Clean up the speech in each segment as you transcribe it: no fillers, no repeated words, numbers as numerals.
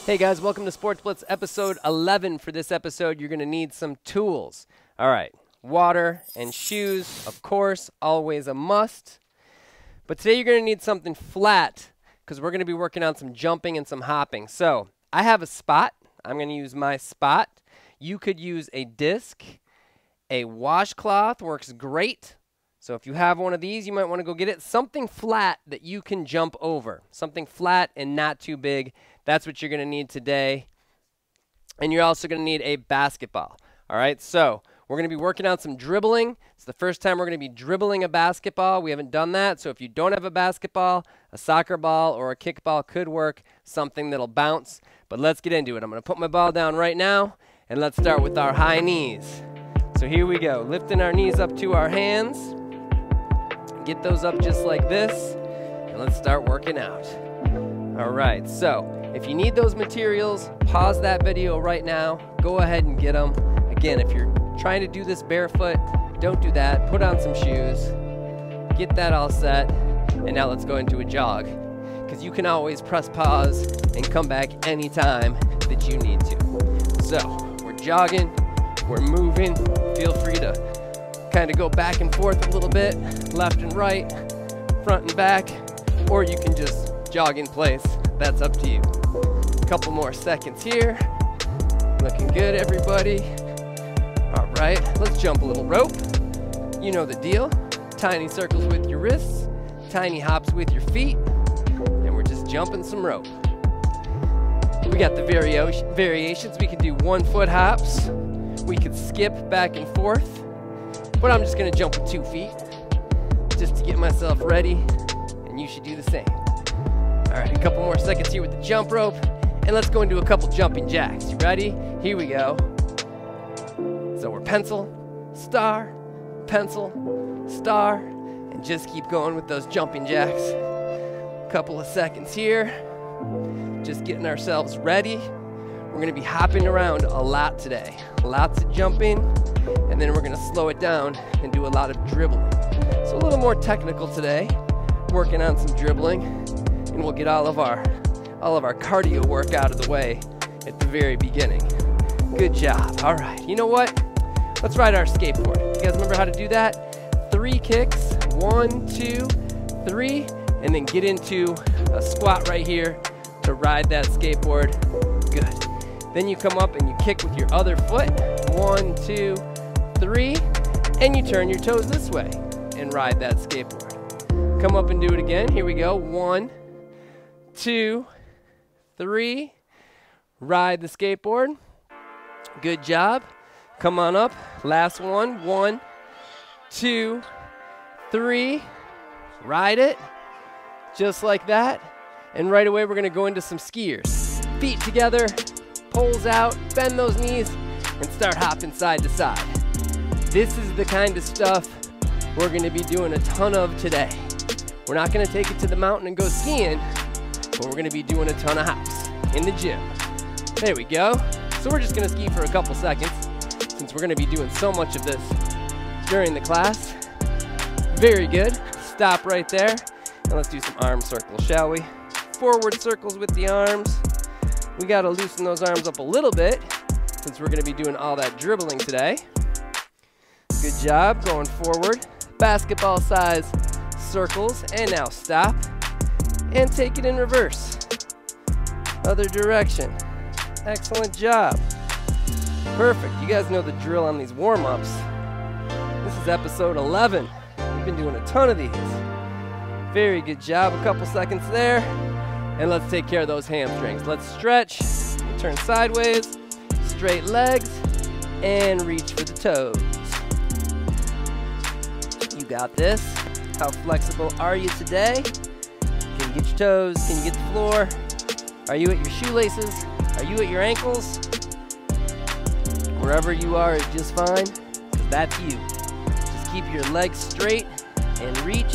Hey guys, welcome to Sports Blitz episode 11. For this episode, you're going to need some tools. All right, water and shoes, of course, always a must. But today you're going to need something flat because we're going to be working on some jumping and some hopping. So I have a spot. I'm going to use my spot. You could use a disc. A washcloth works great. So if you have one of these, you might want to go get it. Something flat that you can jump over. Something flat and not too big. That's what you're going to need today. And you're also going to need a basketball. All right, so we're going to be working on some dribbling. It's the first time we're going to be dribbling a basketball. We haven't done that. So if you don't have a basketball, a soccer ball or a kickball could work. Something that'll bounce. But let's get into it. I'm going to put my ball down right now. And let's start with our high knees. So here we go. Lifting our knees up to our hands. Get those up just like this. And let's start working out. All right, so if you need those materials, pause that video right now. Go ahead and get them. Again, if you're trying to do this barefoot, don't do that. Put on some shoes. Get that all set. And now let's go into a jog. Because you can always press pause and come back anytime that you need to. So we're jogging. We're moving. Feel free to kind of go back and forth a little bit, left and right, front and back, or you can just jog in place. That's up to you. A couple more seconds here. Looking good, everybody. All right, let's jump a little rope. You know the deal. Tiny circles with your wrists, tiny hops with your feet, and we're just jumping some rope. We got the variations. We can do 1 foot hops. We could skip back and forth, but I'm just gonna jump with 2 feet just to get myself ready, and you should do the same. All right, a couple more seconds here with the jump rope, and let's go into a couple jumping jacks. You ready? Here we go. So we're pencil, star, and just keep going with those jumping jacks. Couple of seconds here, just getting ourselves ready. We're gonna be hopping around a lot today. Lots of jumping, and then we're gonna slow it down and do a lot of dribbling. So a little more technical today, working on some dribbling, and we'll get all of our cardio work out of the way at the very beginning. Good job. All right, you know what? Let's ride our skateboard. You guys remember how to do that? 3 kicks, 1, 2, 3, and then get into a squat right here to ride that skateboard. Good. Then you come up and you kick with your other foot. 1, 2, 3, and you turn your toes this way and ride that skateboard. Come up and do it again. Here we go. 1, 2, 3. Ride the skateboard. Good job. Come on up. Last one. 1, 2, 3. Ride it. Just like that. And right away we're going to go into some skiers. Feet together. Poles out, bend those knees, and start hopping side to side. This is the kind of stuff we're going to be doing a ton of today. We're not going to take it to the mountain and go skiing, but we're going to be doing a ton of hops in the gym. There we go. So we're just going to ski for a couple seconds since we're going to be doing so much of this during the class. Very good. Stop right there, and let's do some arm circles, shall we? Forward circles with the arms. We got to loosen those arms up a little bit since we're going to be doing all that dribbling today. Good job, going forward. Basketball size circles, and now stop and take it in reverse. Other direction. Excellent job. Perfect. You guys know the drill on these warm-ups. This is episode 11. We've been doing a ton of these. Very good job. A couple seconds there. And let's take care of those hamstrings. Let's stretch, turn sideways, straight legs, and reach for the toes. You got this. How flexible are you today? Can you get your toes? Can you get the floor? Are you at your shoelaces? Are you at your ankles? Wherever you are is just fine, because that's you. Just keep your legs straight and reach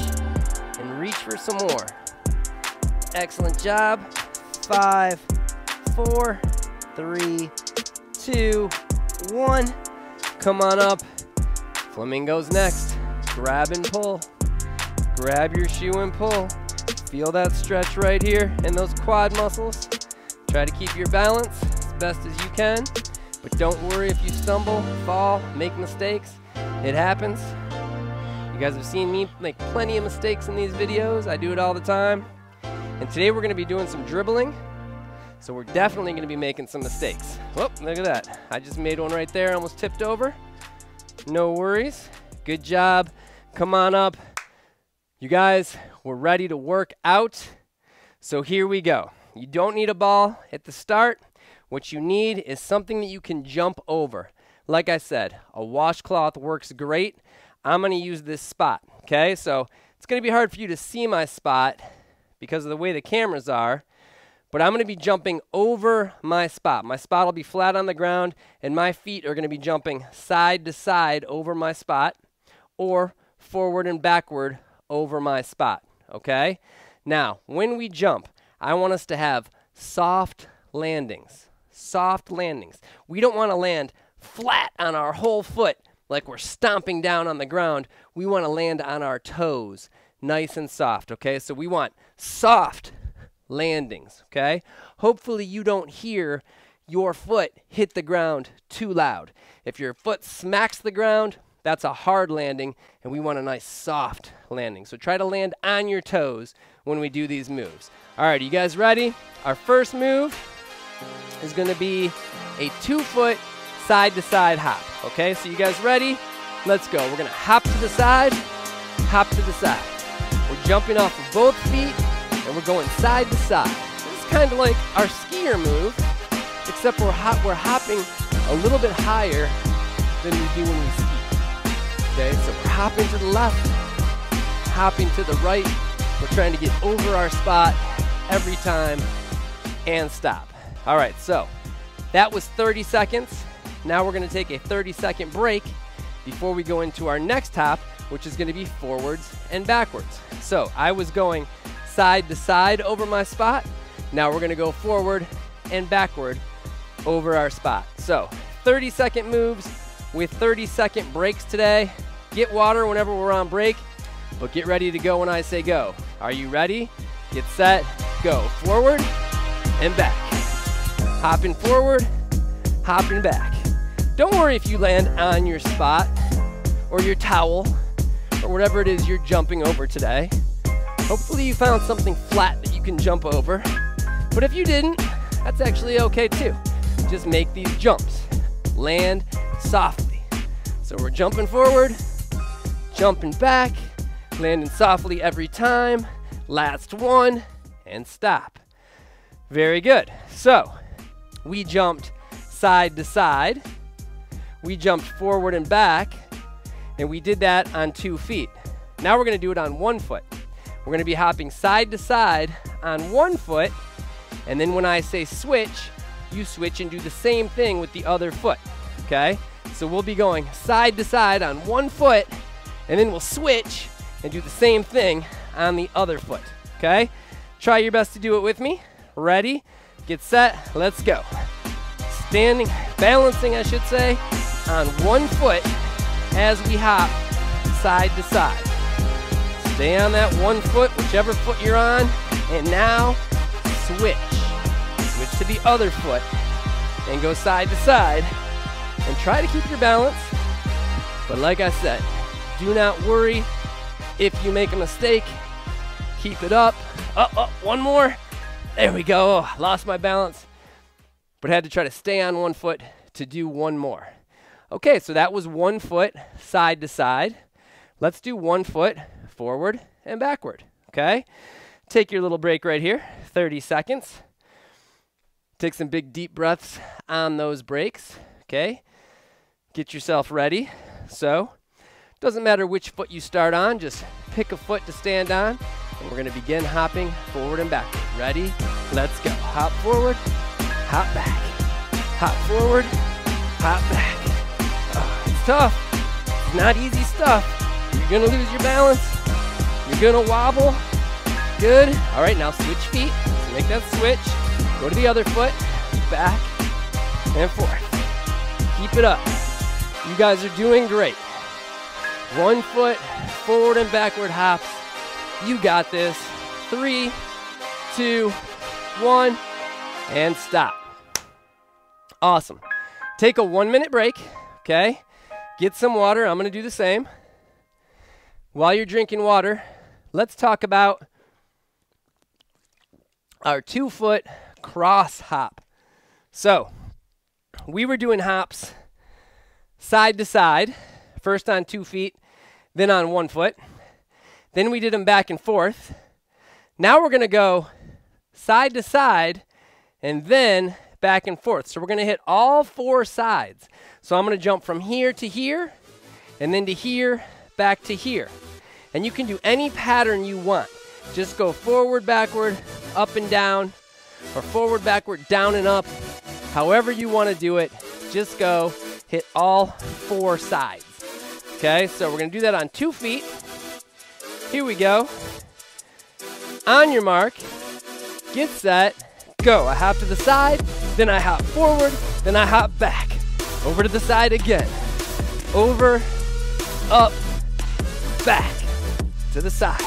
for some more. Excellent job. 5, 4, 3, 2, 1. Come on up. Flamingo's next. Grab and pull. Grab your shoe and pull. Feel that stretch right here in those quad muscles. Try to keep your balance as best as you can, but don't worry if you stumble, fall, make mistakes. It happens. You guys have seen me make plenty of mistakes in these videos. I do it all the time. And today we're going to be doing some dribbling. So we're definitely going to be making some mistakes. Whoop, look at that. I just made one right there, almost tipped over. No worries. Good job. Come on up. You guys, we're ready to work out. So here we go. You don't need a ball at the start. What you need is something that you can jump over. Like I said, a washcloth works great. I'm going to use this spot, okay? So it's going to be hard for you to see my spot because of the way the cameras are. But I'm going to be jumping over my spot. My spot will be flat on the ground, and my feet are going to be jumping side to side over my spot or forward and backward over my spot, okay? Now, when we jump, I want us to have soft landings. Soft landings. We don't want to land flat on our whole foot like we're stomping down on the ground. We want to land on our toes, nice and soft, okay? So we want soft landings, okay? Hopefully you don't hear your foot hit the ground too loud. If your foot smacks the ground, that's a hard landing, and we want a nice soft landing. So try to land on your toes when we do these moves. All right, are you guys ready? Our first move is going to be a 2-foot side-to-side hop, okay? So you guys ready? Let's go. We're going to hop to the side, hop to the side. We're jumping off of both feet, and we're going side to side. This is kind of like our skier move, except we're hopping a little bit higher than we do when we ski. Okay, so we're hopping to the left, hopping to the right. We're trying to get over our spot every time and stop. All right, so that was 30 seconds. Now we're going to take a 30-second break before we go into our next hop, which is going to be forwards and backwards. So I was going side to side over my spot. Now we're going to go forward and backward over our spot. So 30-second moves with 30-second breaks today. Get water whenever we're on break, but get ready to go when I say go. Are you ready? Get set, go. Forward and back. Hopping forward, hopping back. Don't worry if you land on your spot or your towel or whatever it is you're jumping over today. Hopefully you found something flat that you can jump over. But if you didn't, that's actually okay too. Just make these jumps. Land softly. So we're jumping forward, jumping back, landing softly every time. Last one, and stop. Very good. So we jumped side to side. We jumped forward and back, and we did that on 2 feet. Now we're going to do it on 1 foot. We're going to be hopping side to side on 1 foot, and then when I say switch, you switch and do the same thing with the other foot, okay? So we'll be going side to side on 1 foot, and then we'll switch and do the same thing on the other foot, okay? Try your best to do it with me. Ready, get set, let's go. Standing, balancing I should say, on 1 foot as we hop side to side. Stay on that 1 foot, whichever foot you're on, and now switch. Switch to the other foot and go side to side, and try to keep your balance. But like I said, do not worry if you make a mistake. Keep it up. One more. There we go. Oh, lost my balance, but had to try to stay on 1 foot to do one more. Okay, so that was 1 foot side to side. Let's do 1 foot forward and backward, okay? Take your little break right here, 30 seconds. Take some big deep breaths on those breaks, okay? Get yourself ready. So, doesn't matter which foot you start on, just pick a foot to stand on, and we're gonna begin hopping forward and backward. Ready? Let's go. Hop forward, hop back. Hop forward, hop back. Oh, it's tough. It's not easy stuff. You're gonna lose your balance. You're gonna wobble. Good. All right, now switch feet. So make that switch. Go to the other foot, back and forth. Keep it up. You guys are doing great. 1 foot forward and backward hops. You got this. 3, 2, 1. and stop. Awesome. Take a 1-minute break, okay? Get some water. I'm going to do the same. While you're drinking water, let's talk about our 2-foot cross hop. So, we were doing hops side to side, first on 2 feet, then on 1 foot. Then we did them back and forth. Now we're going to go side to side and then back and forth. So we're going to hit all 4 sides. So I'm going to jump from here to here and then to here, back to here. And you can do any pattern you want. Just go forward, backward, up and down, or forward, backward, down and up. However you want to do it, just go hit all 4 sides. Okay, so we're going to do that on 2 feet. Here we go. On your mark, get set, go. I hop to the side, then I hop forward, then I hop back. Over to the side again. Over, up, back. To the side.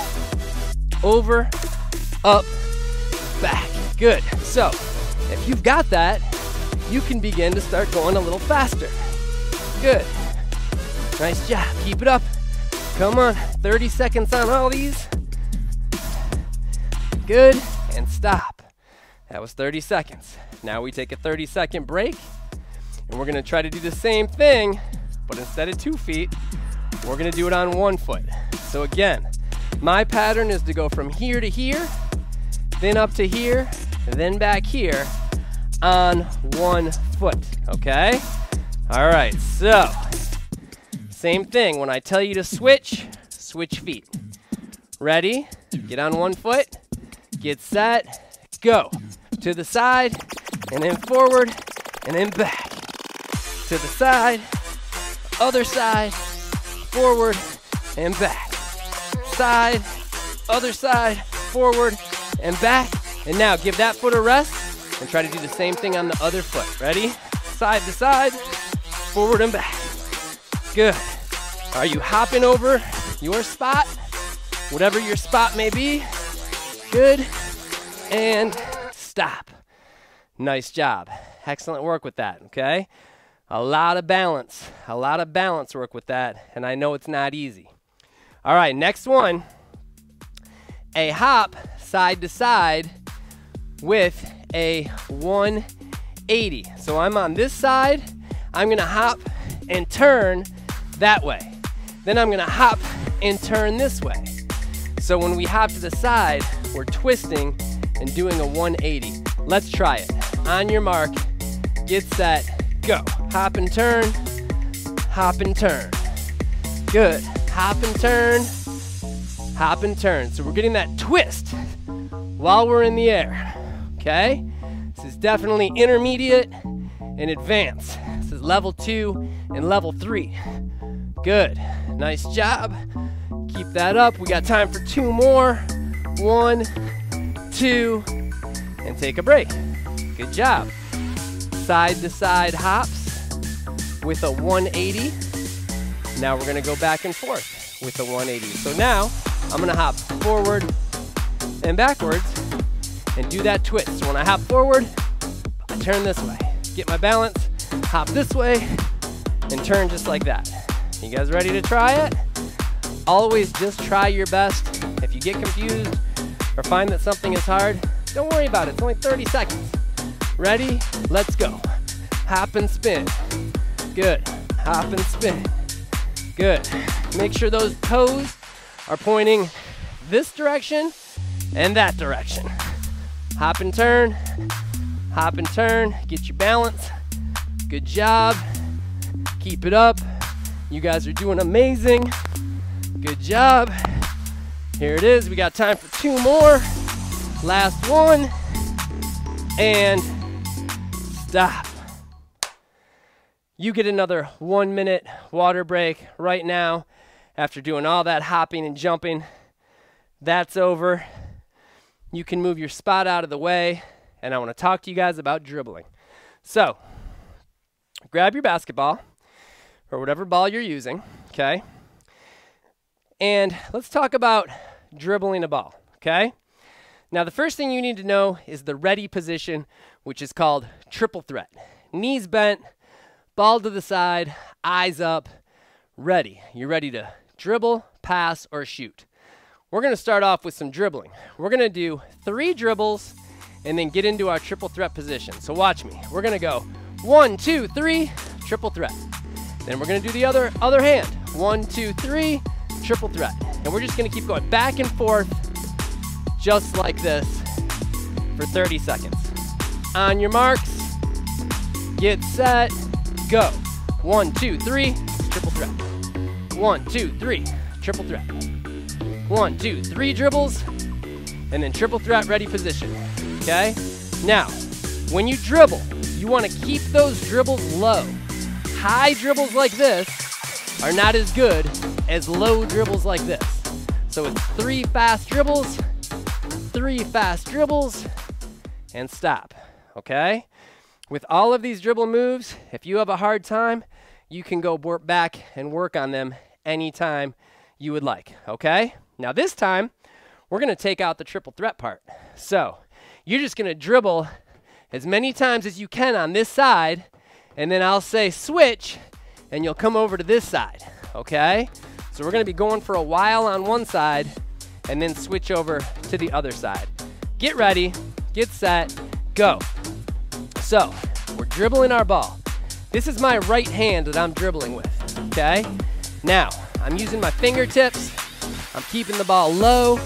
Over, up, back. Good. So, if you've got that, you can begin to start going a little faster. Good. Nice job. Keep it up. Come on. 30 seconds on all these. Good. And stop. That was 30 seconds. Now we take a 30-second break, and we're going to try to do the same thing, but instead of 2 feet, we're going to do it on 1 foot. So again, my pattern is to go from here to here, then up to here, then back here on 1 foot, okay? All right, so same thing. When I tell you to switch, switch feet. Ready? Get on 1 foot, get set, go. To the side, and then forward, and then back. To the side, other side, forward, and back. Side, other side, forward, and back. And now give that foot a rest, and try to do the same thing on the other foot. Ready? Side to side, forward and back. Good. Are you hopping over your spot? Whatever your spot may be. Good. And stop. Nice job. Excellent work with that, okay? A lot of balance work with that, and I know it's not easy. All right, next one. A hop side to side with a 180. So I'm on this side, I'm gonna hop and turn that way. Then I'm gonna hop and turn this way. So when we hop to the side, we're twisting and doing a 180. Let's try it. On your mark, get set, go. Hop and turn, hop and turn. Good. Hop and turn, hop and turn. So we're getting that twist while we're in the air, okay? This is definitely intermediate and advanced. This is level 2 and level 3. Good. Nice job. Keep that up. We got time for 2 more. 1, 2, and take a break. Good job. Side to side hops with a 180. Now we're gonna go back and forth with a 180. So now I'm gonna hop forward and backwards and do that twist. So when I hop forward, I turn this way. Get my balance, hop this way, and turn just like that. You guys ready to try it? Always just try your best. If you get confused or find that something is hard, don't worry about it. It's only 30 seconds. Ready? Let's go. Hop and spin. Good. Hop and spin. Good. Make sure those toes are pointing this direction and that direction. Hop and turn. Hop and turn. Get your balance. Good job. Keep it up. You guys are doing amazing. Good job. Here it is. We got time for 2 more. Last one. And stop. You get another 1-minute water break right now after doing all that hopping and jumping. That's over. You can move your spot out of the way, and I want to talk to you guys about dribbling. So, grab your basketball or whatever ball you're using, okay? And let's talk about dribbling a ball, okay? Now, the first thing you need to know is the ready position, which is called triple threat. Knees bent, ball to the side, eyes up, ready. You're ready to dribble, pass, or shoot. We're going to start off with some dribbling. We're going to do 3 dribbles and then get into our triple threat position. So watch me. We're going to go 1, 2, 3, triple threat. Then we're going to do the other hand. 1, 2, 3, triple threat. And we're just going to keep going back and forth just like this for 30 seconds. On your marks, get set, go. 1, 2, 3, triple threat. 1, 2, 3, triple threat. 1, 2, 3 dribbles, and then triple threat ready position, okay? Now, when you dribble, you want to keep those dribbles low. High dribbles like this are not as good as low dribbles like this. So it's 3 fast dribbles, 3 fast dribbles, and stop, okay? With all of these dribble moves, if you have a hard time, you can go back and work on them anytime you would like, okay? Now this time, we're gonna take out the triple threat part. So you're just gonna dribble as many times as you can on this side, and then I'll say switch, and you'll come over to this side, okay? So we're gonna be going for a while on one side, and then switch over to the other side. Get ready, get set, go. So, we're dribbling our ball. This is my right hand that I'm dribbling with, okay? Now, I'm using my fingertips, I'm keeping the ball low,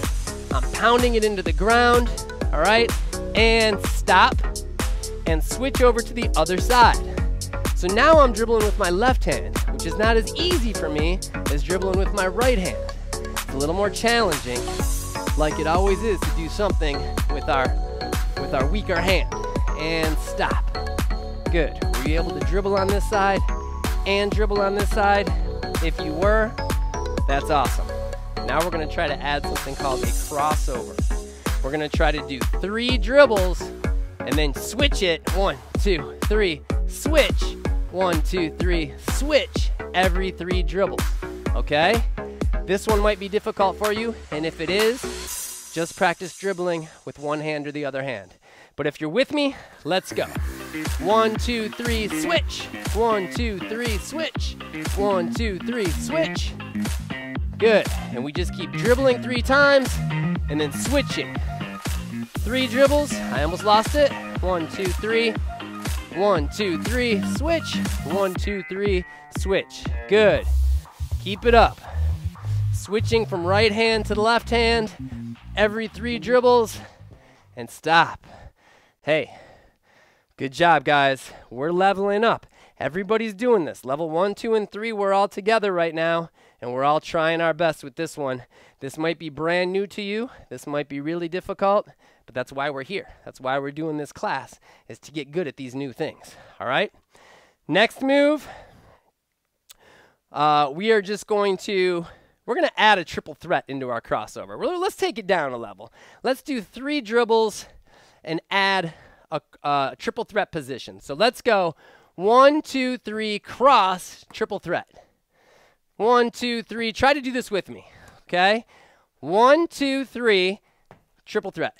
I'm pounding it into the ground, all right? And stop, and switch over to the other side. So now I'm dribbling with my left hand, which is not as easy for me as dribbling with my right hand. It's a little more challenging, like it always is to do something with our weaker hand. And stop. Good. Were you able to dribble on this side and dribble on this side? If you were, that's awesome. Now we're going to try to add something called a crossover. We're going to try to do 3 dribbles and then switch it. 1, 2, 3, switch. 1, 2, 3, switch every 3 dribbles. Okay? This one might be difficult for you, and if it is, just practice dribbling with one hand or the other hand. But if you're with me, let's go. 1, 2, 3, switch. 1, 2, 3, switch. 1, 2, 3, switch. Good. And we just keep dribbling 3 times and then switching. 3 dribbles. I almost lost it. 1, 2, 3. 1, 2, 3, switch. 1, 2, 3, switch. Good. Keep it up. Switching from right hand to the left hand every 3 dribbles and stop. Hey, good job, guys. We're leveling up. Everybody's doing this. Level 1, 2, and 3, we're all together right now, and we're all trying our best with this one. This might be brand new to you. This might be really difficult, but that's why we're here. That's why we're doing this class, is to get good at these new things. All right? Next move, we're going to add a triple threat into our crossover. Let's take it down a level. Let's do 3 dribbles and add a triple threat position. So let's go 1, 2, 3, cross, triple threat. 1, 2, 3. Try to do this with me, okay? 1, 2, 3, triple threat.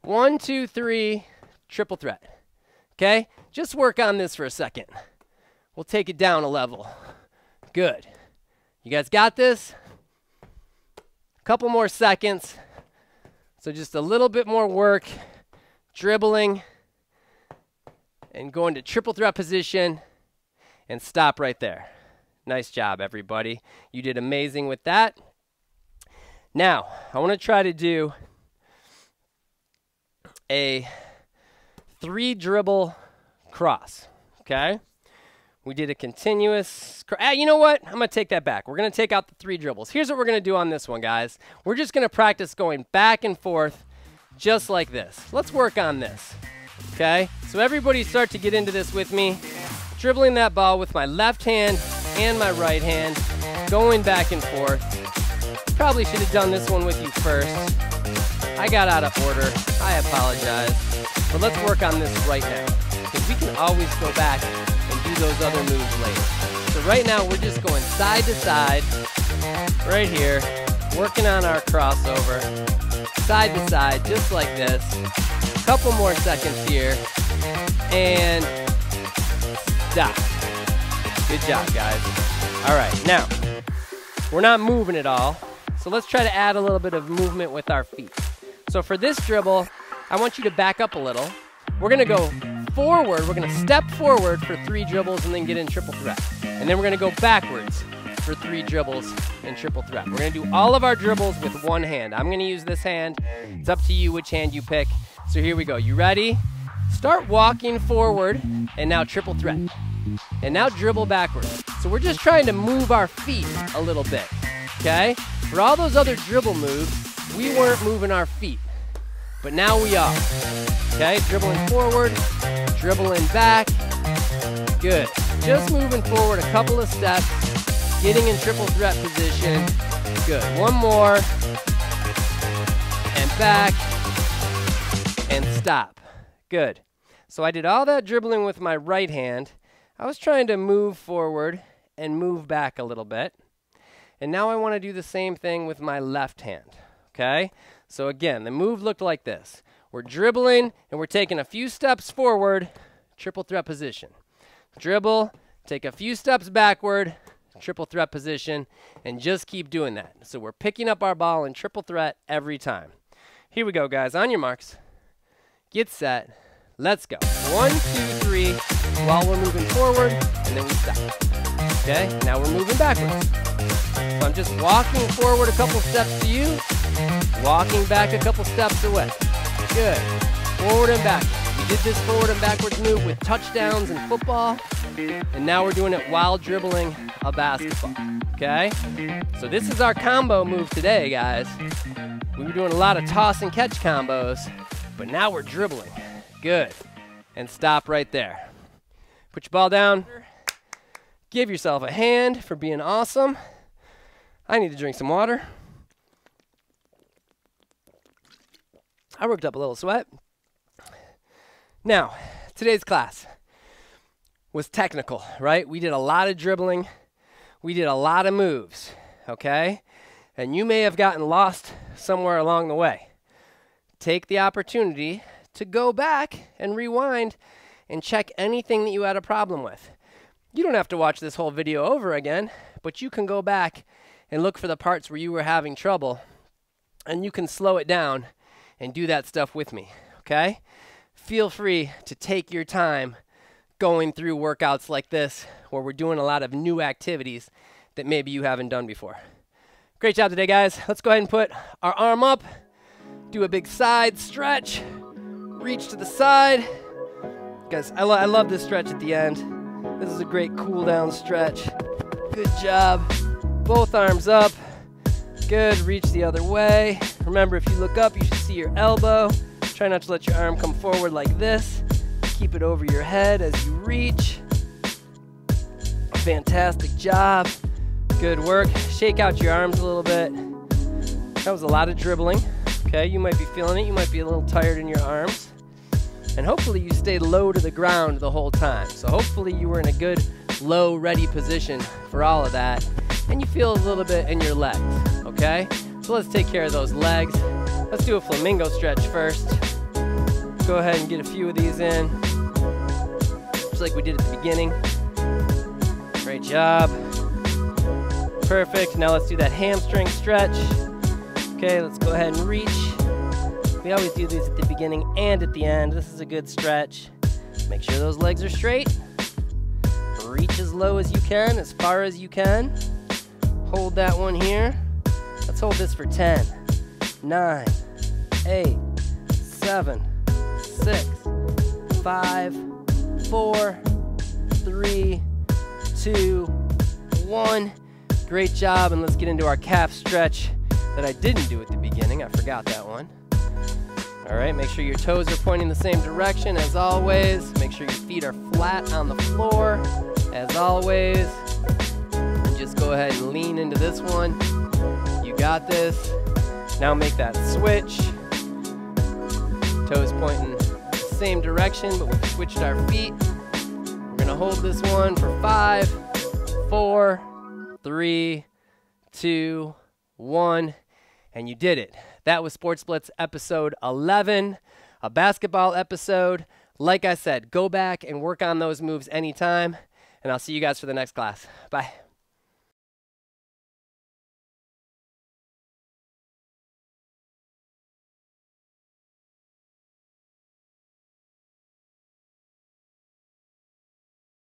1, 2, 3, triple threat. Okay? Just work on this for a second. We'll take it down a level. Good. You guys got this? A couple more seconds. So just a little bit more work, dribbling, and going to triple threat position, and stop right there. Nice job, everybody. You did amazing with that. Now, I want to try to do a 3 dribble cross, okay? We did a continuous, you know what? I'm going to take that back. We're going to take out the 3 dribbles. Here's what we're going to do on this one, guys. We're just going to practice going back and forth just like this. Let's work on this, okay? So everybody start to get into this with me. Dribbling that ball with my left hand and my right hand, going back and forth. Probably should have done this one with you first. I got out of order. I apologize. But let's work on this right now, because we can always go back and do those other moves later. So right now we're just going side to side, right here, working on our crossover. side to side, just like this. Couple more seconds here, and stop. Good job, guys. All right, now, we're not moving at all, so let's try to add a little bit of movement with our feet. So for this dribble, I want you to back up a little. We're gonna go forward, we're gonna step forward for 3 dribbles and then get in triple threat. And then we're gonna go backwards for 3 dribbles and triple threat. We're gonna do all of our dribbles with one hand. I'm gonna use this hand. It's up to you which hand you pick. So here we go, you ready? Start walking forward, and now triple threat. And now dribble backwards. So we're just trying to move our feet a little bit, okay? For all those other dribble moves, we weren't moving our feet, but now we are. Okay, dribbling forward, dribbling back. Good. Just moving forward a couple of steps, getting in triple threat position. Good. One more. And back. And stop. Good. So I did all that dribbling with my right hand. I was trying to move forward and move back a little bit. And now I want to do the same thing with my left hand. Okay? So again, the move looked like this. We're dribbling and we're taking a few steps forward, triple threat position. Dribble, take a few steps backward, triple threat position, and just keep doing that. So we're picking up our ball in triple threat every time. Here we go, guys. On your marks, get set, let's go. 1, 2, 3, while we're moving forward, and then we stop. Okay, now we're moving backwards. So I'm just walking forward a couple steps to you, walking back a couple steps away. Good. Forward and backwards. We did this forward and backwards move with touchdowns in football, and now we're doing it while dribbling a basketball. Okay? So this is our combo move today, guys. We were doing a lot of toss and catch combos, but now we're dribbling. Good. And stop right there. Put your ball down. Give yourself a hand for being awesome. I need to drink some water. I worked up a little sweat. Now, today's class was technical, right? We did a lot of dribbling. We did a lot of moves, okay? And you may have gotten lost somewhere along the way. Take the opportunity to go back and rewind and check anything that you had a problem with. You don't have to watch this whole video over again, but you can go back and look for the parts where you were having trouble, and you can slow it down and do that stuff with me, okay? Feel free to take your time going through workouts like this where we're doing a lot of new activities that maybe you haven't done before. Great job today, guys. Let's go ahead and put our arm up, do a big side stretch, reach to the side. Guys, I love this stretch at the end. This is a great cool down stretch. Good job. Both arms up. Good, reach the other way. Remember, if you look up, you should see your elbow. Try not to let your arm come forward like this. Keep it over your head as you reach. Fantastic job. Good work. Shake out your arms a little bit. That was a lot of dribbling. Okay, you might be feeling it. You might be a little tired in your arms. And hopefully you stayed low to the ground the whole time. So hopefully you were in a good, low, ready position for all of that. And you feel a little bit in your legs, okay? So let's take care of those legs. Let's do a flamingo stretch first. Go ahead and get a few of these in, just like we did at the beginning. Great job. Perfect. Now let's do that hamstring stretch. Okay, let's go ahead and reach. We always do these at the beginning and at the end. This is a good stretch. Make sure those legs are straight. Reach as low as you can, as far as you can. Hold that one here. Let's hold this for 10, 9, 8, 7, 6, 5, 4, 3, 2, 1. Great job, and let's get into our calf stretch that I didn't do at the beginning. I forgot that one. All right, make sure your toes are pointing the same direction as always. Make sure your feet are flat on the floor as always. And just go ahead and lean into this one. You got this. Now make that switch. Toes pointing the same direction, but we've switched our feet. We're gonna hold this one for 5, 4, 3, 2, 1. And you did it. That was Sports Blitz episode 11, a basketball episode. Like I said, go back and work on those moves anytime, and I'll see you guys for the next class. Bye.